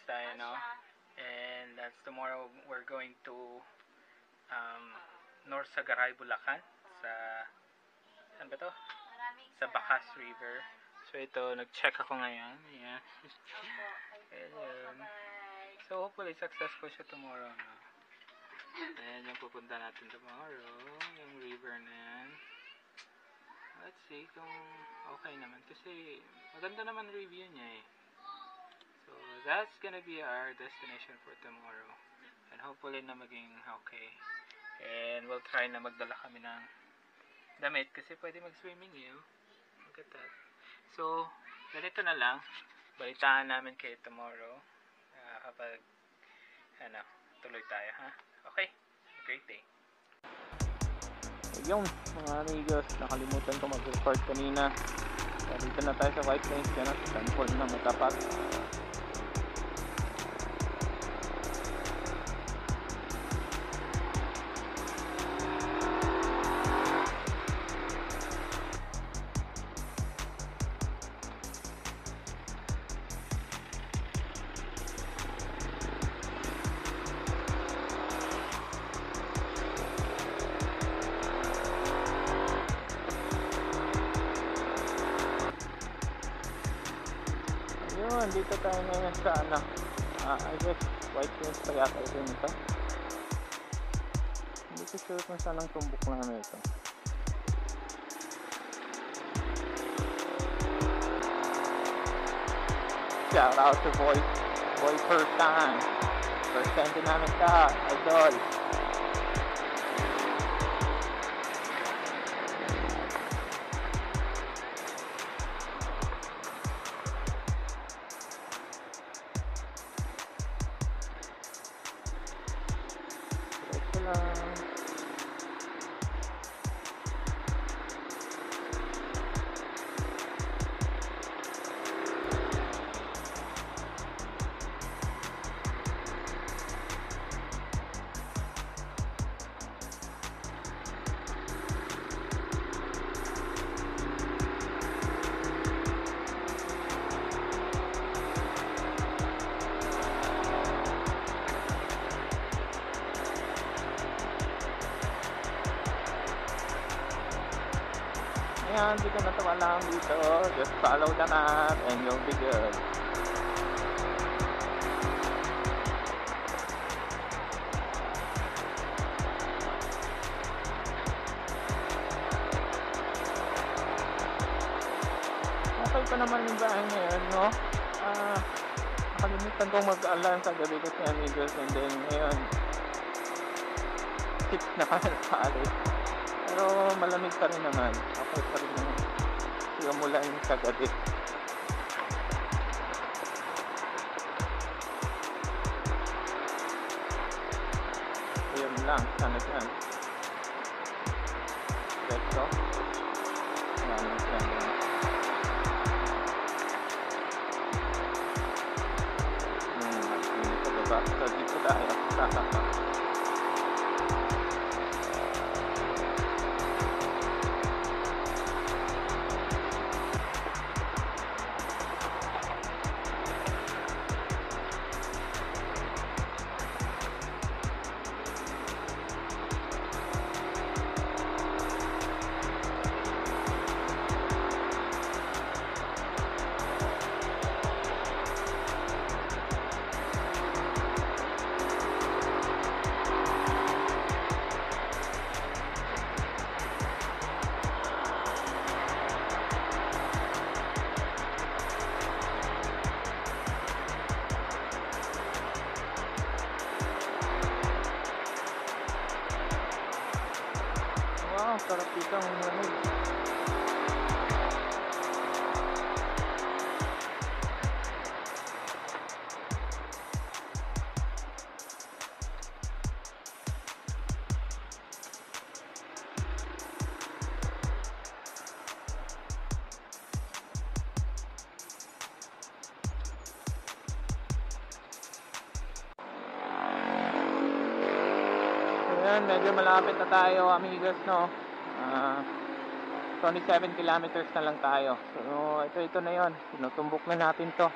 tayo, no? And that's tomorrow we're going to North Sagaray, Bulacan. Saan ba to? Sa Bacas River. So ito, nag-check ako ngayon. Ayan. Ayan. So hopefully successful siya tomorrow, no? Ayan yung pupunta natin tomorrow. Yung river na yan. Let's see kung okay naman. Kasi maganda naman review niya eh. So that's gonna be our destination for tomorrow. And hopefully na maging okay. And we'll try na magdala kami ng damit kasi pwede mag-swimming eh. Look at that. So, ganito na lang. Balitaan namin kayo tomorrow. Kapag tuloy tayo, ha? Okay. Have a great day. Yung mga amigos, nakalimutan ko mag-record kanina. Dito na tayo sa White Plains, yan sa Sanford na matapat. Dito tayo ngayon sa I guess White Plains pa yata ito nito. Hindi ko sure kung saan ang tumbok namin ito. Shout out to Boy first time din namin ka, idol. Ayan, hindi ka natawa lang dito. Just follow the map and you'll be good. Okay pa naman yung bahay ngayon, no? Nakalimutan kong mag-alarm sa gabi kasi amigos, and then ngayon 6 na kami nagpaalis. Pero malamig pa rin naman. Okay pa rin naman. Simula yung sa gabi. Ayun lang. Sana dyan. Dito. Maraming dyan. Dito baba. So dito tayo. Saka. Wow, sarap dito ang lamig. Ayan, medyo malapit na tayo amigos, no? 27 kilometers na lang tayo. So ito na yon, tinutumbok na natin to.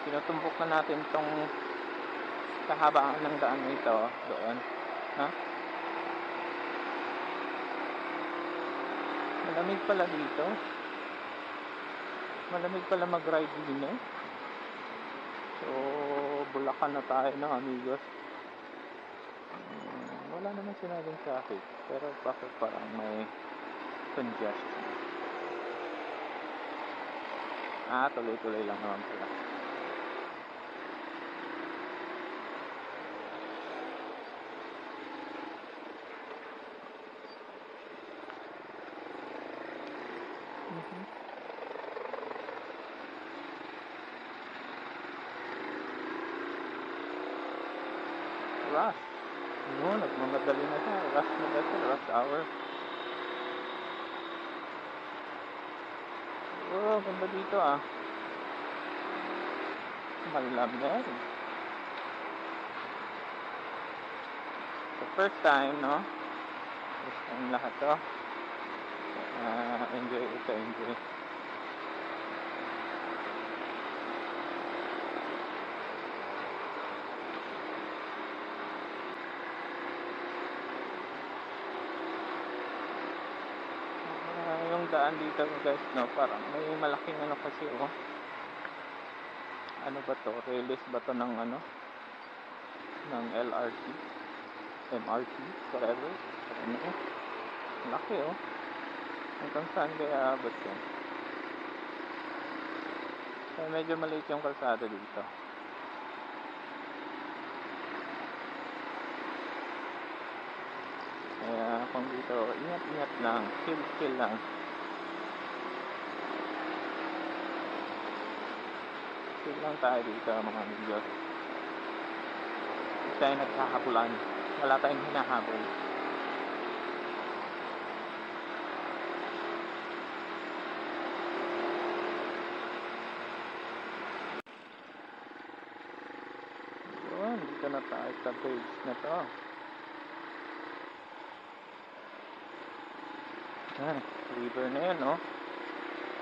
tinutumbok na natin tong kahabaan ng daan ito doon. Ha? Malamig pala dito. Malamig pala mag-ride din eh. So, Bulacan na tayo na, amigos. Wala naman sinabing traffic, pero bakit parang may congestion? Tuloy-tuloy lang naman pala. Rush. Yun, nagmamadali na siya. Rush na ba siya? Rush hour. Oh, ganda dito ah. Malamig. So, first time, no? First time lahat to. Enjoy ito, enjoy. Yung daan dito guys, no, parang may malaking ano kasi oh. Ano ba to? Release ba to ng ano? Ng LRT? MRT? Whatever. Ano eh? Laki oh. Hanggang saan kaya abot yan? Kaya medyo maliit yung kalsada dito. Kaya kung dito, ingat-ingat lang. Chill lang. Chill lang tayo dito mga amigos. Hindi tayo naghahabulan. Wala tayong hinahabol. Yun, dito na tayo sa bridge na to. River na yan, no?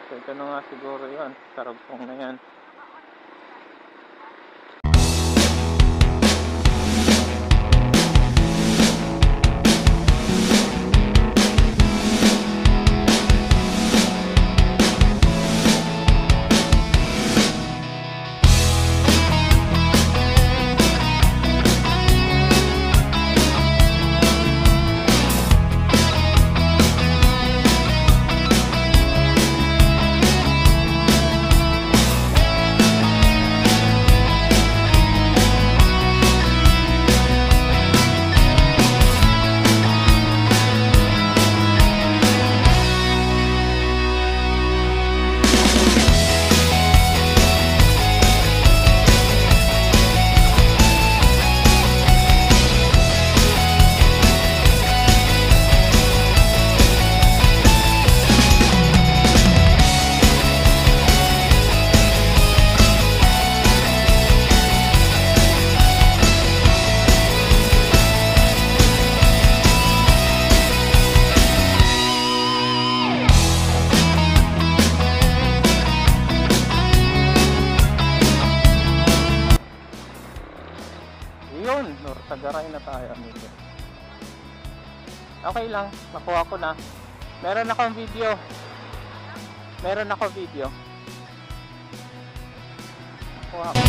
So, ito na nga siguro yun. Saragpong na yan. Tagaray na tayo, amigo. Okay lang, nakuha ko na. Meron akong video. Nakuha ko.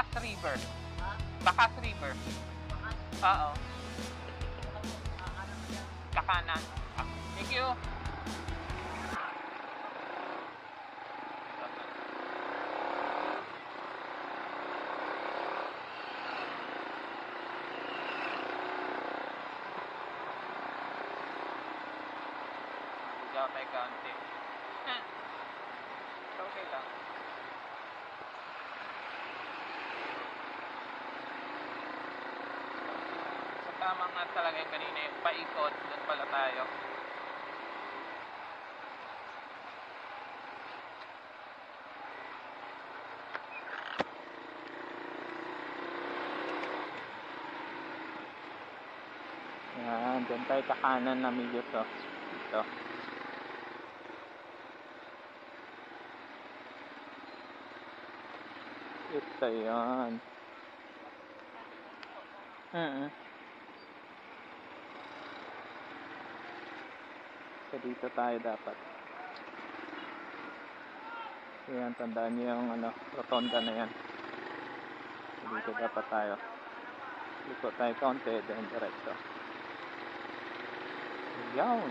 Bacas River. Bacas River. Oo. Kakanan. Thank you. Bigaw tayo kaunti. Okay lang. So tama nga talaga yung kanina yung paikot. Doon pala tayo. Yan, dyan tayo kakanan na medyo to. Ito. Ito yun. So dito tayo dapat. So yan, tandaan nyo yung rotonda na yan. So dito dapat tayo. Liko tayo kaunti, then diretso. Yan.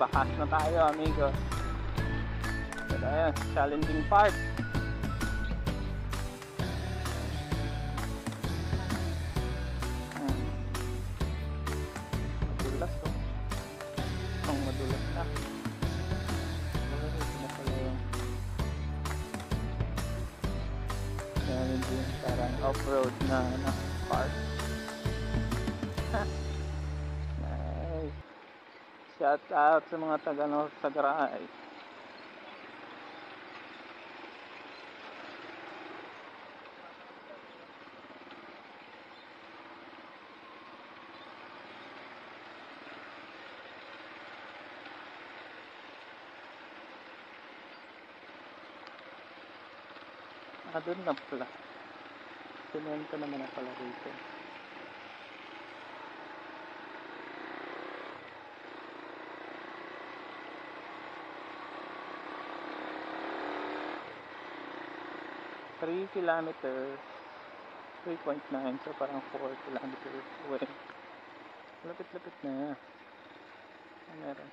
Bakas na tayo, amigos. So, ayan, challenging part. Madulas to. Ang madulas na. Ito na pala yung challenging, parang off-road na part. Shout out sa mga taga-North Sagray. Doon na pala. Sinento naman na pala dito. Kilometers, 3.9, so parang 4 kilometers away. Lapit-lapit na. Meron.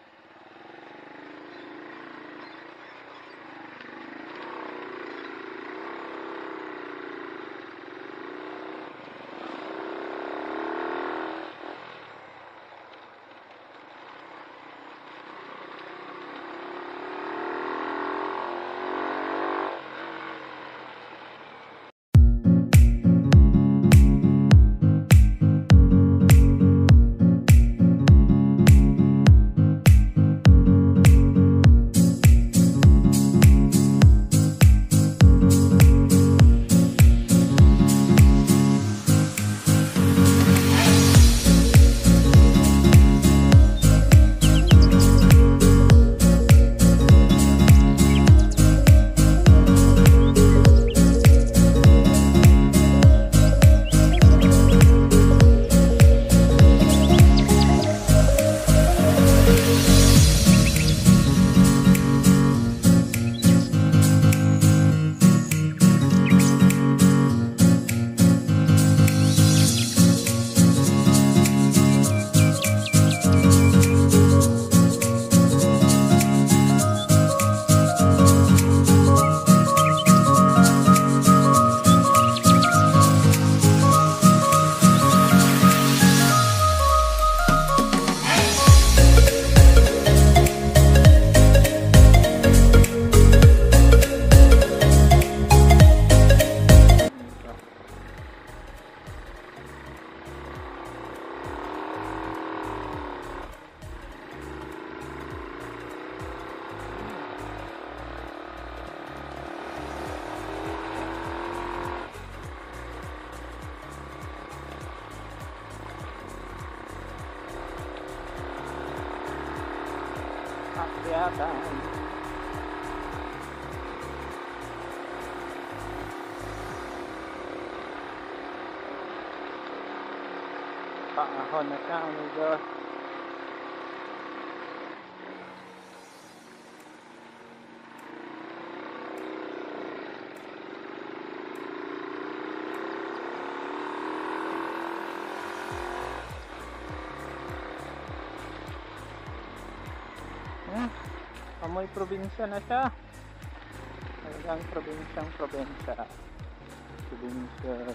Akyatan. Paahon na siya, amigos. Amoy probinsya na siya. Talagang probinsyang probinsya. Probinsya.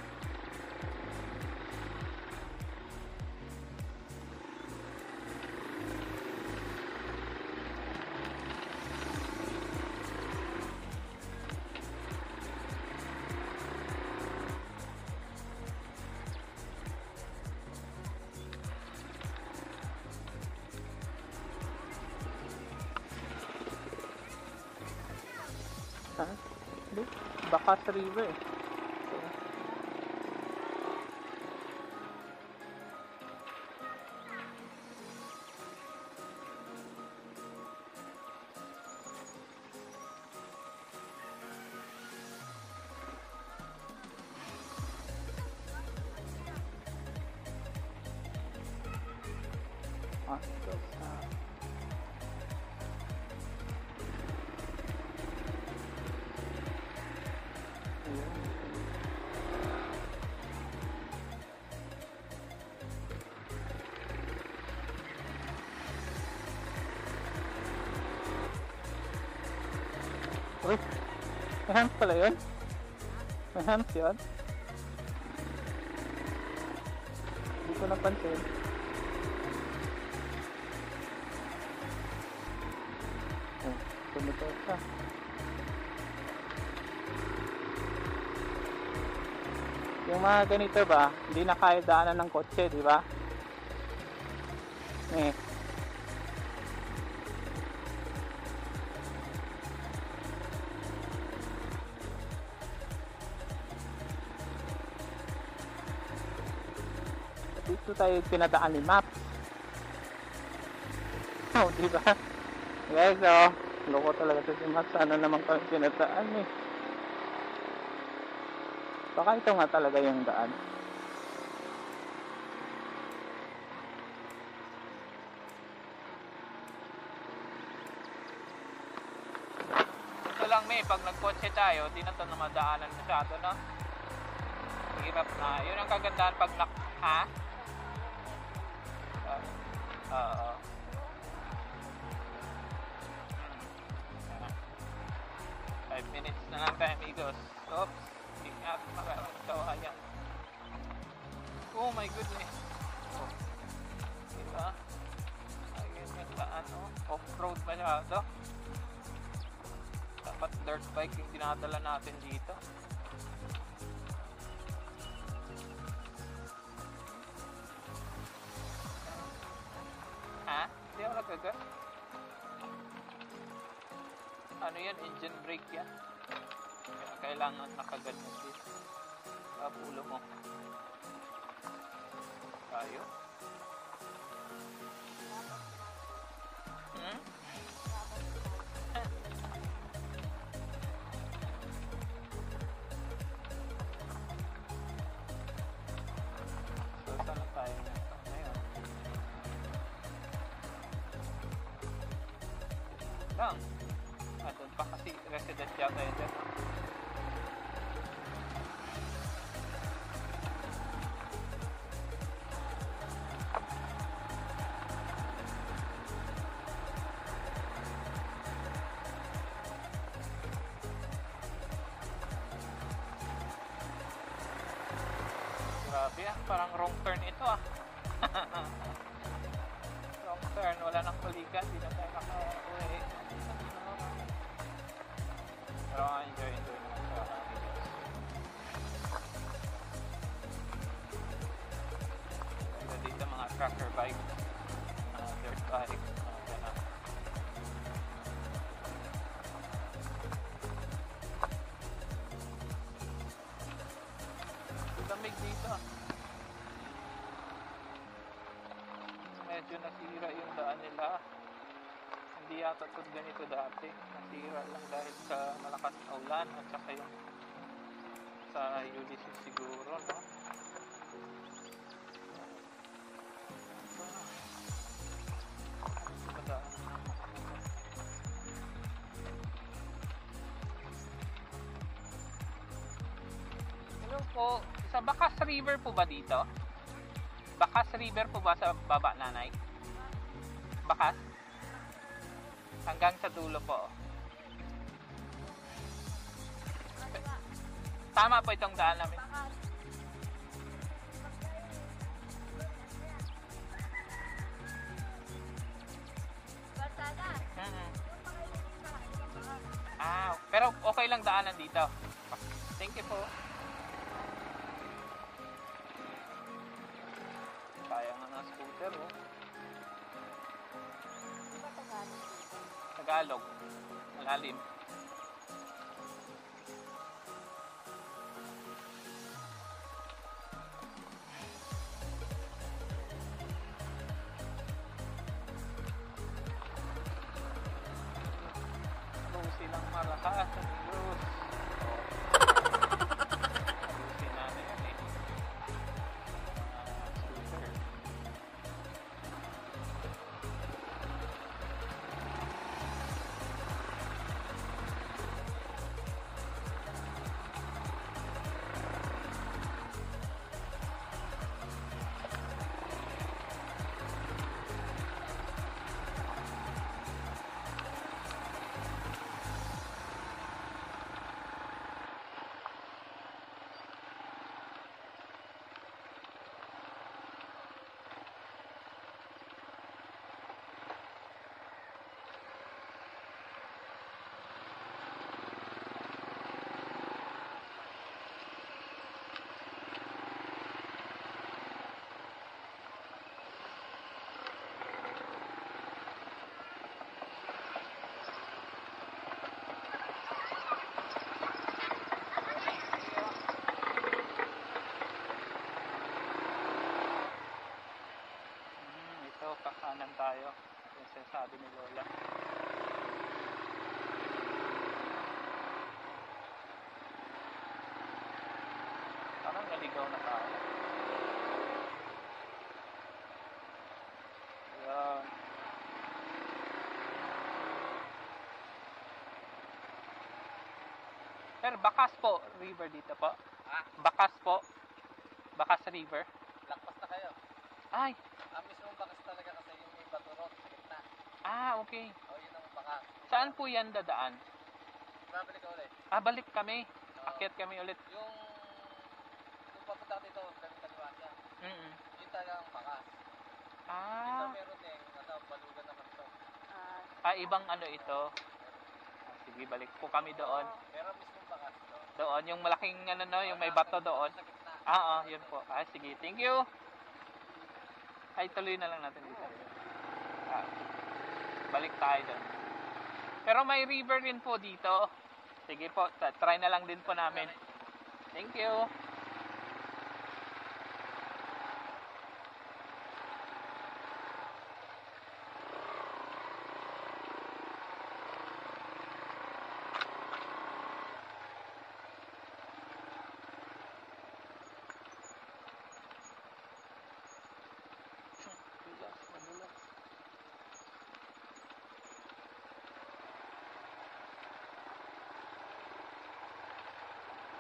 Bacas River. Uy, may hands pala yun? May hands yun? Hindi ko napansin. Oh, tumito siya. Yung mga ganito ba, hindi na kaya daanan ng kotse, di ba? Dito tayo pinadaan ni Maps. Oh, di ba? Guys, oh, loko talaga to si Maps. Ano naman kami pinadaan eh. Baka ito nga talaga yung daan. Ito lang may, pag nagkotse tayo, di na ito na madaanan masyado, no? Hirap na. Yun ang kagandahan pag ha? Oo. 5 minutes na lang tayo, amigos. Oops. Ingat, maraming kawayan. Oh my goodness. Oh. Diba? Ayun yung daan, oh. Off-road masyado. Dapat dirt bike yung dinadala natin dito. Ha? Hindi ako nagagat. Ano yan? Engine brake yan. Kaya kailangan nakaganyan dito. Ulo mo. Tayo. So, saan tayo ngayon? Lang. Doon pa kasi resident yata yun dyan. Grabe ah, parang wrong turn ito ah. Wrong turn, wala nang kuligan, di na tayo nakauwi. Pero enjoy naman sa videos. Ganda dito mga tracker bike, dirt bike, gana. Lamig dito. Medyo nasira yung daan nila. Hindi yata ito ganito dati. Nasira lang dahil sa malakas na ulan at saka yung sa Ulysses siguro, no? Hello po, sa Bacas River po ba dito? Bacas River po ba sa baba, nanay? Bacas? Hanggang sa dulo po. Tama po itong daan namin. Pero okay lang daanan dito. Thank you po. Kaya nga ng scooter, oh. Tagalog. Malalim. Silang malakas, amigos. Ayusin natin yan eh. Scooter. Kakanan tayo. Yung sinasabi ni Lola. Sigaw na tayo. Ayan. Sir, Bakas po, river dito po. Ha? Bakas po. Bakas River. Lakpas na kayo. Ay, Ang mismong bakas talaga kasi yung may baturot sa gitna. okay. O yun ang bakas. Saan po yan dadaan? Babalik ka ulit. Balik kami. Akyat kami ulit. Yung papunta ka dito, kami kaliwa siya. Yun talaga ang bakas. Dito meron din, balugan naman ito. Ibang ano ito. Sige, balik po kami doon. Meron mismong bakas ito. Doon, yung malaking ano no, yung may bato doon. Sa gitna. Yun po. Sige. Thank you. Tuloy na lang natin dito. Balik tayo doon. Pero may river rin po dito. Sige po, try na lang din po namin. Thank you. Madulas.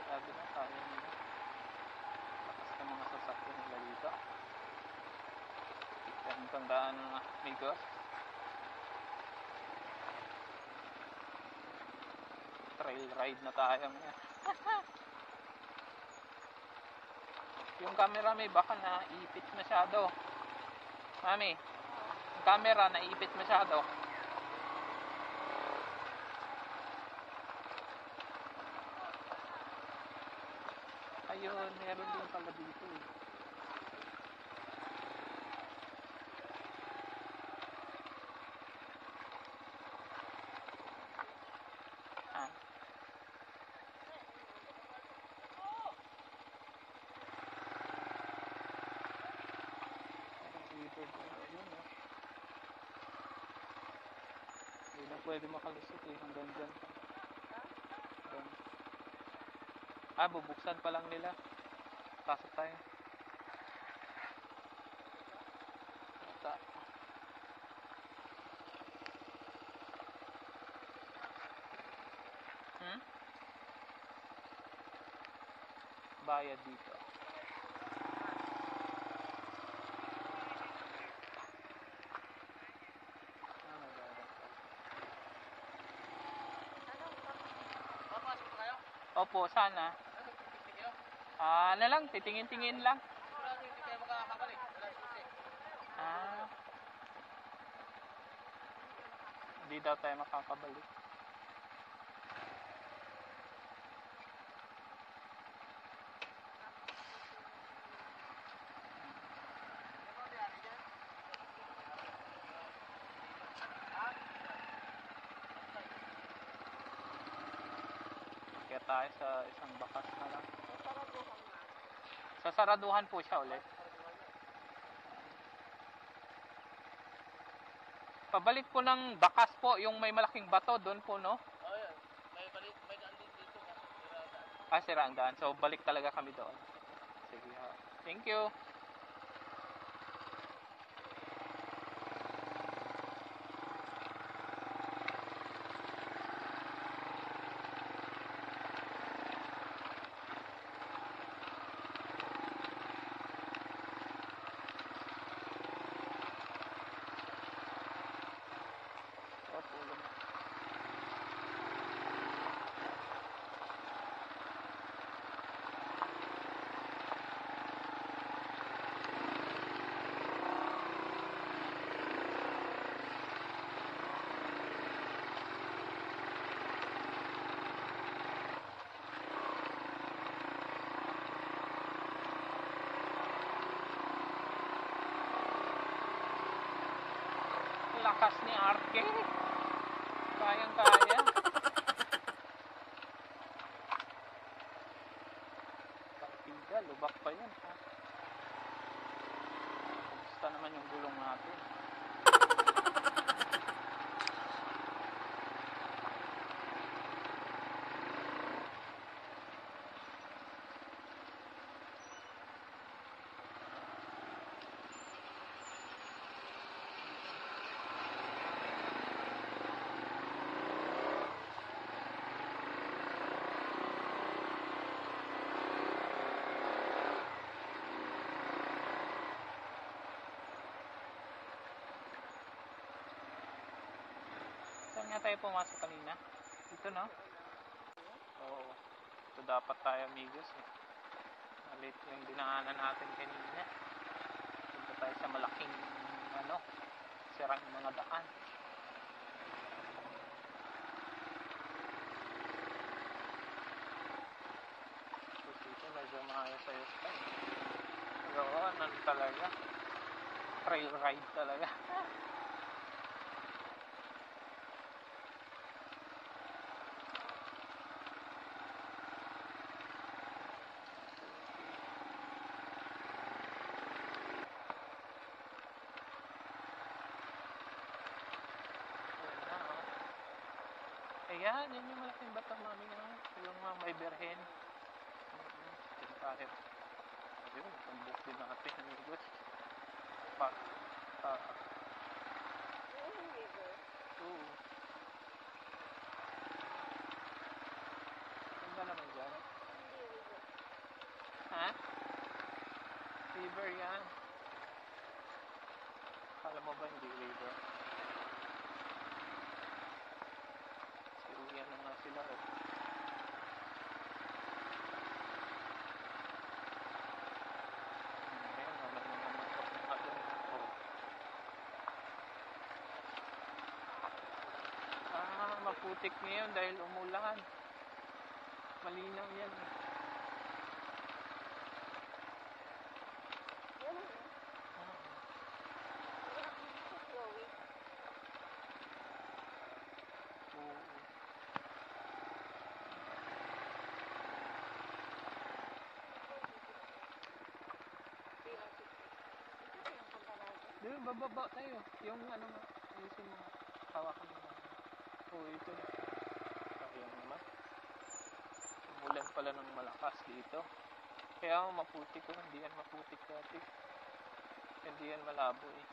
Sabi na tayo nila. Lakas ka mga sasakyan nila dito. Ang tandaan ng amigos. Trail ride na tayo ngayon. Yung camera may baka naipit masyado. Mami, yung camera naipit masyado. Ayun, meron din pala dito eh. Hindi na pwede makalusot eh, hanggang dyan. Bubuksan pa lang nila. Pasok tayo. Bayad dito. Papasok pa kayo? Opo, sana. Lang, titingin-tingin lang. Wala hindi kayo makakabalik. Wala susi. Hindi daw tayo makakabalik. Kaya tayo sa isang bakas na lang. Sa saraduhan po siya ulit. Pabalik po ng bakas po, yung may malaking bato doon po, no? Yan. May daan din dito. Sira ang daan. So, balik talaga kami doon. Sige ha. Thank you. Lakas ni Arke. Kayang-kaya. Partiga, lubak pa yun. Gusto naman yung gulong natin. nga tayo pumasok kanina. Ito, no? Oo. Ito dapat tayo, amigos, eh. Malit yung dinaanan natin kanina. Punta tayo sa malaking, sirang mga daan. Tapos dito, medyo maayos-ayos pa, eh. Pero, talaga? Trail ride talaga. Ayan, yan yung malaking bato, mami, yung may berhen. Ito tayo. Ayun, tumbok din natin, amigos. Oo. Ano ba naman dyan? Ha? River yan. Kala mo ba hindi river? Siruyan na nga sila, oh. Ayan, may mga motor na nga dun, oh. Maputik ngayon dahil umulan. Malinaw yan, eh. Doon, bababa tayo. Yung ayusin mo. Hawakan mo. Oo, ito na. Sayang naman. Umulan pala ng malakas dito. Kaya maputik ko. Hindi yan maputik dati. Hindi yan malabo, eh.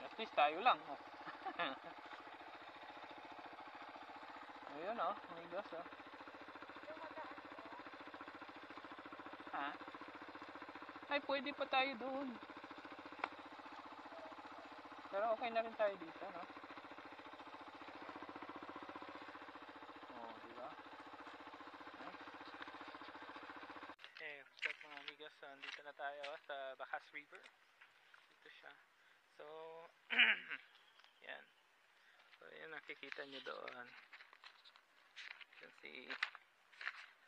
At least tayo lang, oh. Ayun, oh. May gas, oh. Ha? Ay, pwede pa tayo doon. Pero okay na rin tayo dito, no? Oh, di ba? Okay, what's up mga amigas? So, andito na tayo sa Bacas River. Dito siya. So, yan. So, yan nakikita nyo doon. Yan si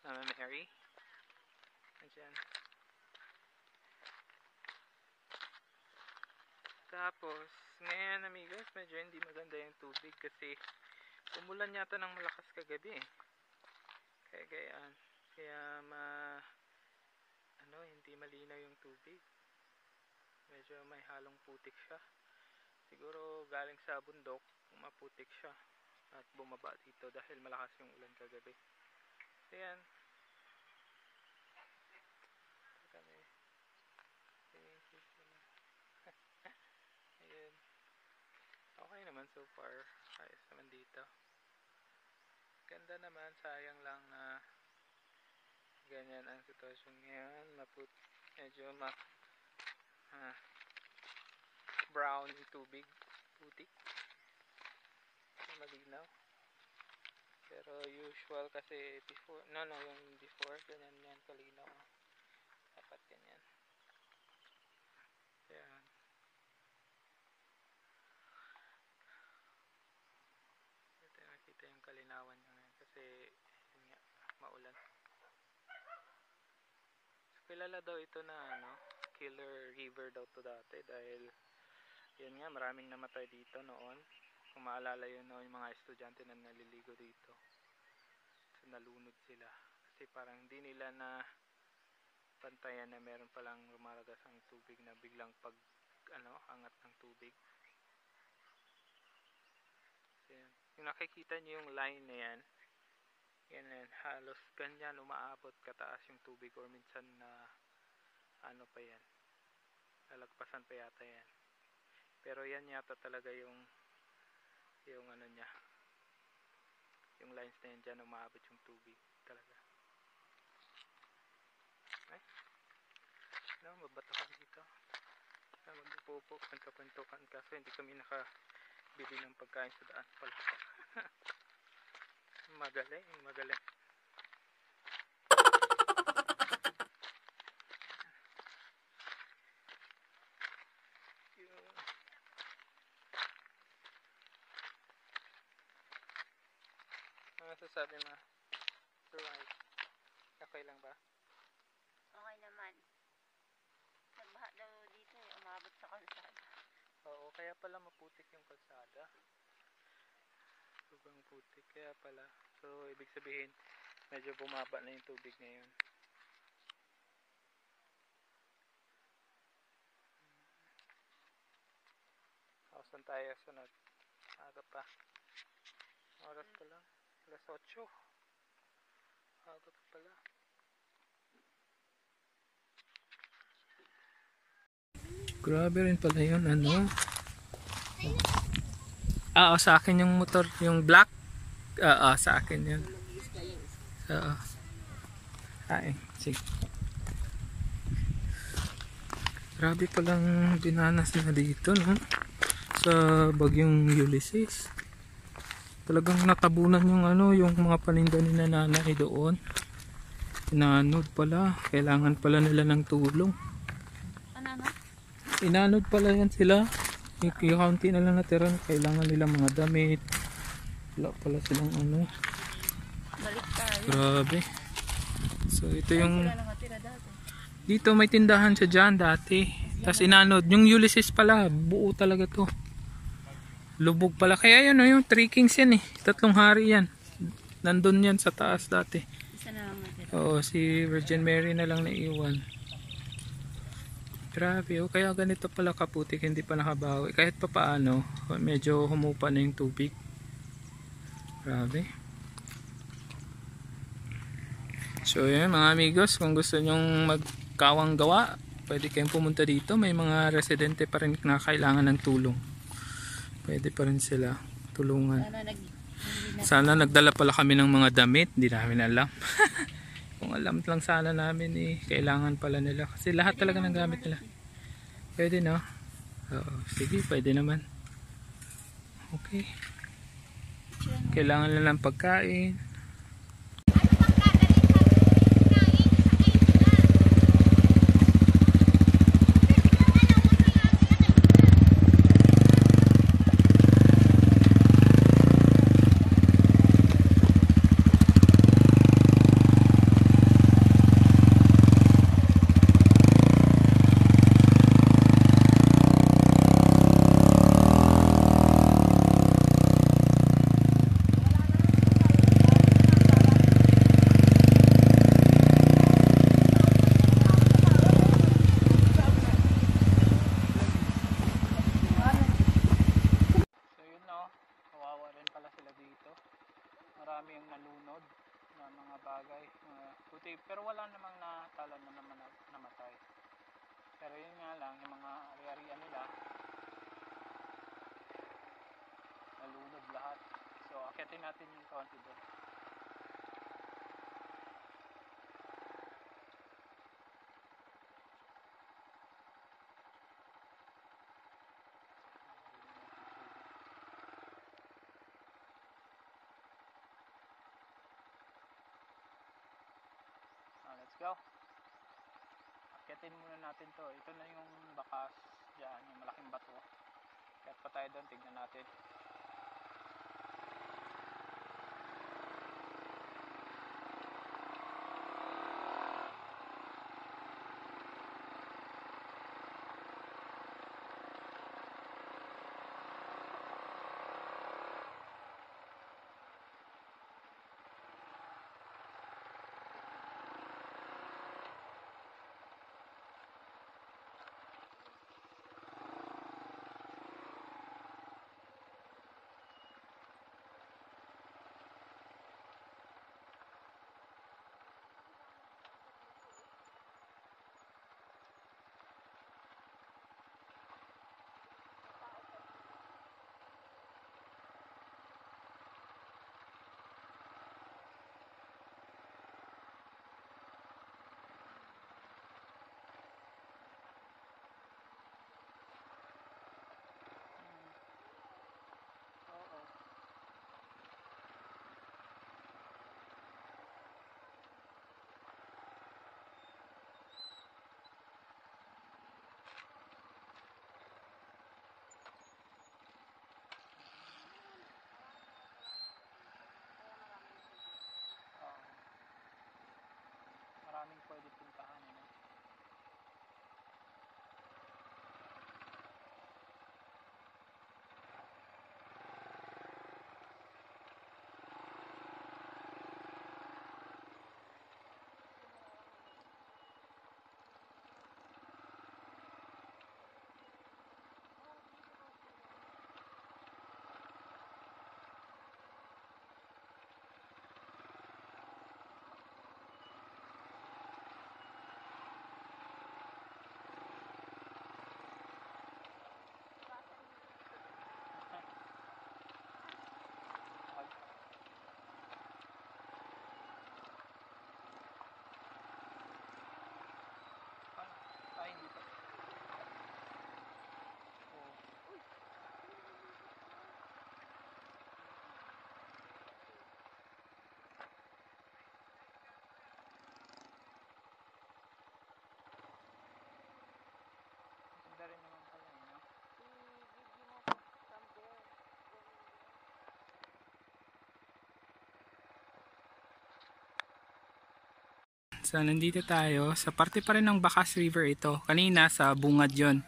Mama Mary. Andyan. Tapos, ngayon amigos, medyo hindi maganda yung tubig kasi umulan yata ng malakas kagabi, eh. Kaya gayaan. Kaya hindi malinaw yung tubig. Medyo may halong putik siya. Siguro galing sa bundok, maputik siya. At bumaba dito dahil malakas yung ulan kagabi. Ayan. Kami. Ayan. Okay naman so far. Ayos naman dito. Ganda naman. Sayang lang na ganyan ang sitwasyon ngayon. Medyo brown yung tubig. Putik. Malinaw. Pero usual kasi before, yung before, ganyan yan kalinaw. Dapat ganyan. Ayan. Ito nakita yung kalinawan niya ngayon kasi yun nga, maulan. So, kilala daw ito na Killer River daw to dati dahil yun nga, maraming namatay dito noon. Kung maalala yun noon, yung mga estudyante na naliligo dito. So nalunod sila kasi parang hindi nila na pantayan na meron palang lumalagas ang tubig na biglang angat ng tubig. So, yung nakikita nyo yung line na yan, Ganyan, halos ganyan umaabot kataas yung tubig or minsan na ano pa yan, lalagpasan pa yata yan. Pero yan yata talaga yung ano niya, yung lines na yan, dyan umaabot yung tubig talaga. Ay, no, mabato kami dito. Mag-upo-upo, kwento-kwentukan, kaso hindi kami nakabili ng pagkain sa daan pala. Magaling. Ano sasabi mo? Right. Okay lang ba? Okay naman. Nagbaha daw dito eh, umabot sa kalsada. Oo, kaya pala maputik yung kalsada. Sobrang putik, kaya pala. So, ibig sabihin, medyo bumaba na yung tubig ngayon. Saan tayo sunod? Aga pa. Oras pa lang. Alas 8. Aga pa pala. Grabe rin pala yun, ano? Sa akin yung motor, yung black. Sa akin yun. Oo. Ay, sige. Grabe palang binanas na dito, no? Sa bagyong Ulysses. Talagang natabunan yung ano, yung mga paninda ni nanay doon. Inanod pala. Kailangan pala nila ng tulong. Ano? Inanod pala yan sila. Yung kaunti na lang natira. Kailangan nila mga damit. Wala pala silang ano. Balik tayo. Grabe. So ito yung... Sila nakatira dati. Dito may tindahan siya dyan dati. Tapos inanod. Yung Ulysses pala. Buo talaga to. Lubog pala. Kaya yun, yung 3 Kings yan eh. 3 hari yan. Nandun yan sa taas dati. Isa na lang natira. Oo, si Virgin Mary na lang naiwan. Grabe, kaya ganito pala kaputik, hindi pa nakabawi. Kahit pa paano, medyo humupa na yung tubig. Grabe. So yun mga amigos, kung gusto nyong magkawang gawa, pwede kayong pumunta dito. May mga residente pa rin na kailangan ng tulong. Pwede pa rin sila tulungan. Sana nagdala pala kami ng mga damit, hindi namin alam. Kung alam lang sana namin eh, kailangan pala nila. Kasi lahat talaga ng gamit nila. Pwede no? Oo, sige, pwede naman. Okay. Kailangan nila ng pagkain. Marami yung nalunod na mga bagay, puti, pero wala namang natala na naman namatay. Pero yun nga lang, yung mga ari-arian nila nalunod lahat. So akyatin natin yung kaunti doon. Let's go. Akyatin muna natin to. Ito na yung bakas dyan, yung malaking bato. Akyat pa tayo doon, tignan natin. So, nandito tayo. Sa parte pa rin ng Bacas River ito. Kanina, sa Bungad yon.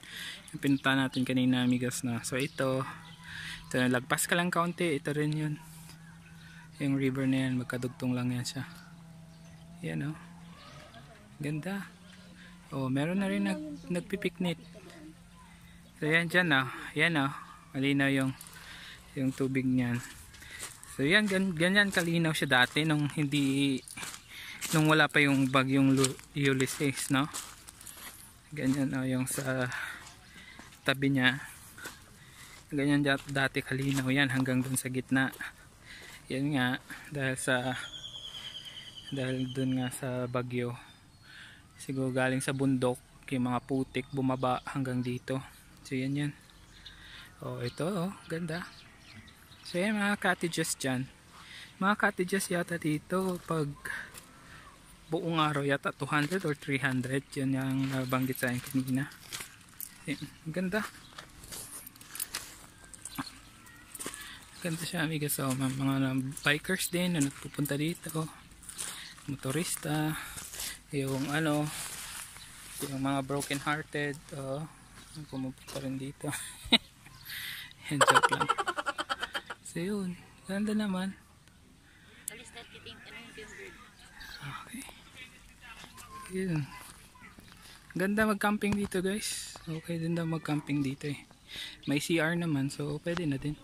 Yung pinunta natin kanina, amigos na. So, ito, lagpas ka lang kaunti. Ito rin yun. Yung river na yan, magkadugtong lang yan siya. Yan, oh. Ganda. Oh, meron na rin nagpipiknik. So, yan dyan, oh. Yan, oh. Malinaw yung tubig niyan. So, yan, ganyan kalinaw siya dati nung wala pa yung bagyong Ulysses, no? Ganyan, oh, yung sa tabi niya. Ganyan dati kalinaw yan hanggang dun sa gitna. Yan nga, dahil dun nga sa bagyo. Siguro galing sa bundok, yung mga putik bumaba hanggang dito. So, yan. Oh, ito, oh, ganda. So, yan, mga cottages dyan. Mga cottages yata dito, pag buong araw yata 200 or 300. Yan yung banggit sa akin kanina. Yan, ganda. Ganda siya, amiga. So, mga bikers din na nagpupunta dito. Motorista. Yung yung mga broken hearted. Pumupunta rin dito. Yan, joke lang. So yun, ganda naman. Alis na titing, yung bird. Okay. Yun. Ganda mag-camping dito, guys. Okay din daw mag-camping dito eh. May CR naman, so pwede na din.